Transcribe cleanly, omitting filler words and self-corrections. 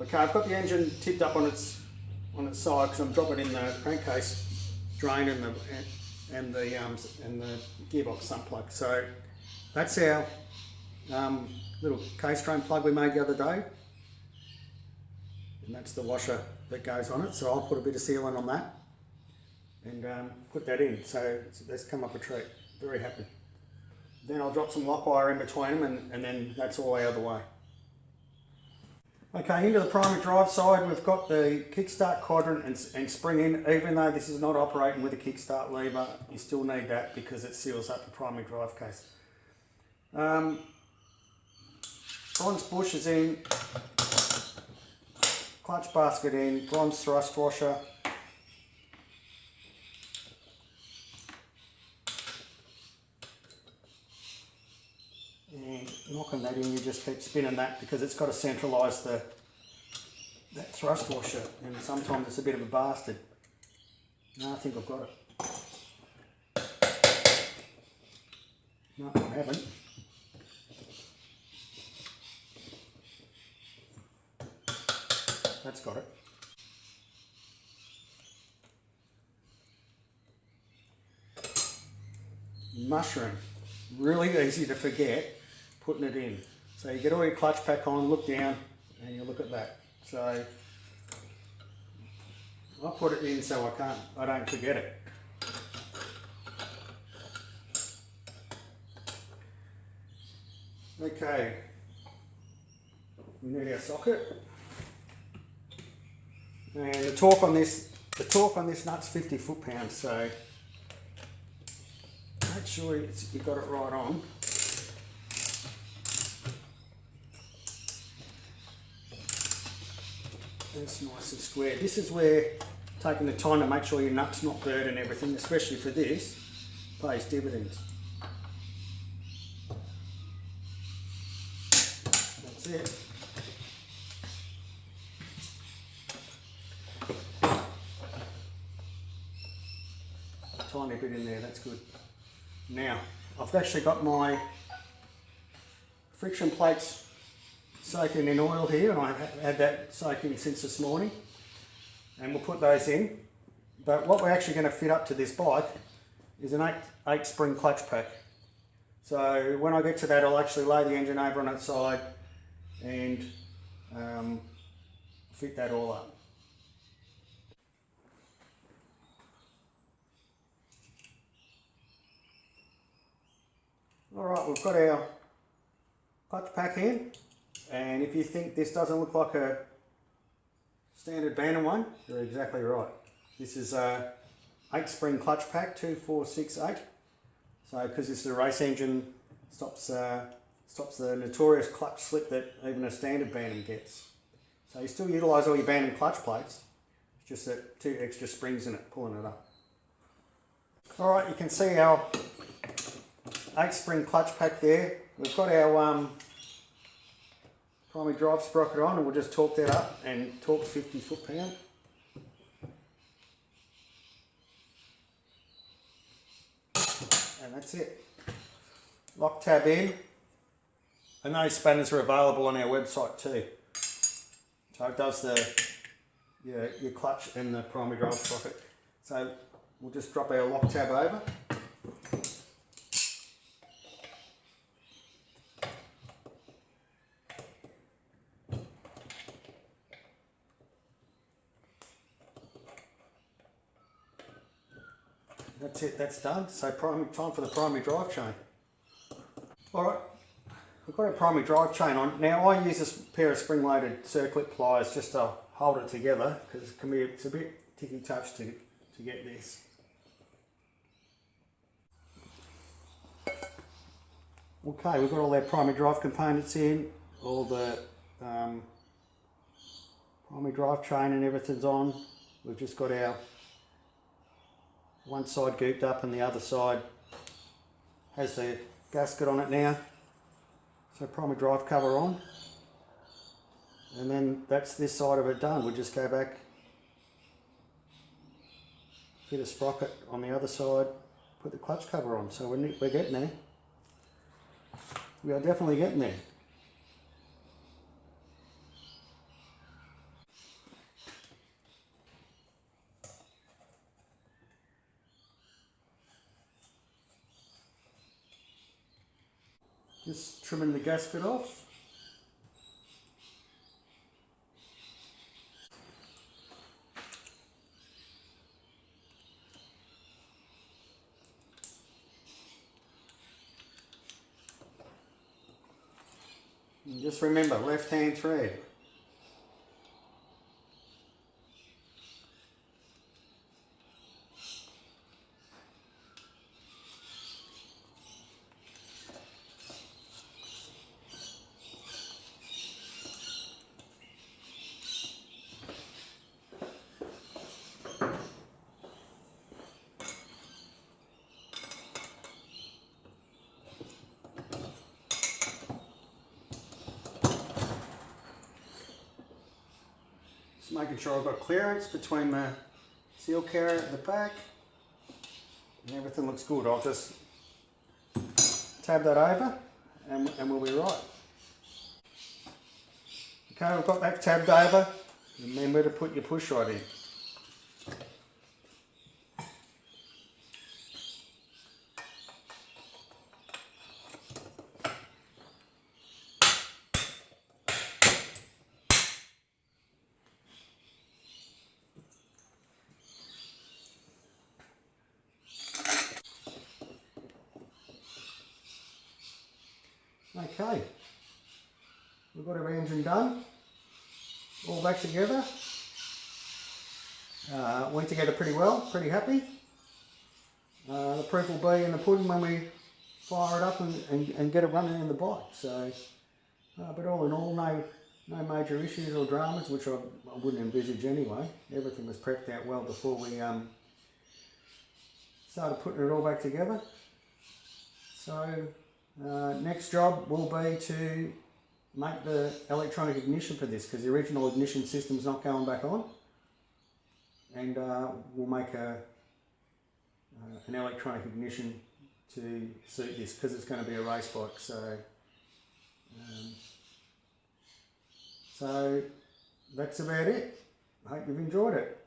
Okay, I've got the engine tipped up on its side because I'm dropping in the crankcase drain and the gearbox sump plug. So that's our little case drain plug we made the other day, and that's the washer that goes on it. So I'll put a bit of sealant on that and put that in. So that's come up a treat. Very happy. Then I'll drop some lock wire in between them, and then that's all out of the way. Okay, into the primary drive side, we've got the kickstart quadrant and spring in. Even though this is not operating with a kickstart lever, you still need that because it seals up the primary drive case. Bronze bush is in, clutch basket in, bronze thrust washer. And knocking that in, you just keep spinning that because it's got to centralise that thrust washer, and sometimes it's a bit of a bastard. No, I think I've got it. No, I haven't. That's got it. Mushroom. Really easy to forget putting it in. So you get all your clutch pack on, look down, and you look at that. So I'll put it in so I don't forget it. Okay, we need our socket, and the torque on this nut's 50 foot-pounds. So make sure you've got it right on. It's nice and square. This is where taking the time to make sure your nut's not burnt and everything, especially for this, pays dividends. That's it. Tiny bit in there, that's good. Now, I've actually got my friction plates soaking in oil here, and I've had that soaking since this morning, and we'll put those in. But what we're actually going to fit up to this bike is an 8 spring clutch pack. So when I get to that, I'll actually lay the engine over on its side and fit that all up. Alright, we've got our clutch pack in, and if you think this doesn't look like a standard Bantam one, you're exactly right. This is a 8 spring clutch pack, 2, 4, 6, 8. So because this is a race engine, stops the notorious clutch slip that even a standard Bantam gets. So you still utilise all your Bantam clutch plates, it's just that 2 extra springs in it, pulling it up. Alright, you can see our 8 spring clutch pack there. We've got our primary drive sprocket on, and we'll just torque that up, and torque 50 foot-pound. And that's it. Lock tab in, and those spanners are available on our website too. So it does your clutch and the primary drive sprocket. So we'll just drop our lock tab over. That's it, that's done. So time for the primary drive chain. Alright, we've got our primary drive chain on. Now I use this pair of spring-loaded circlip pliers just to hold it together, because it's a bit ticky-touch to get this. Okay, we've got all our primary drive components in, all the primary drive chain and everything's on. We've just got our one side gooped up and the other side has the gasket on it now. So primary drive cover on, and then that's this side of it done. We'll just go back, fit a sprocket on the other side, put the clutch cover on. So we're getting there. We are definitely getting there. Just trimming the gasket off. And just remember, left hand thread. Just making sure I've got clearance between the seal carrier at the back, and everything looks good. I'll just tab that over and we'll be right. Okay, I've got that tabbed over. Remember to put your push rod in. Okay, we've got our engine done, all back together. Went together pretty well, pretty happy. The proof will be in the pudding when we fire it up and get it running in the bike. So, but all in all, no major issues or dramas, which I wouldn't envisage anyway. Everything was prepped out well before we started putting it all back together. So next job will be to make the electronic ignition for this, because the original ignition system's not going back on, and we'll make an electronic ignition to suit this, because it's going to be a race bike. So that's about it. I hope you've enjoyed it.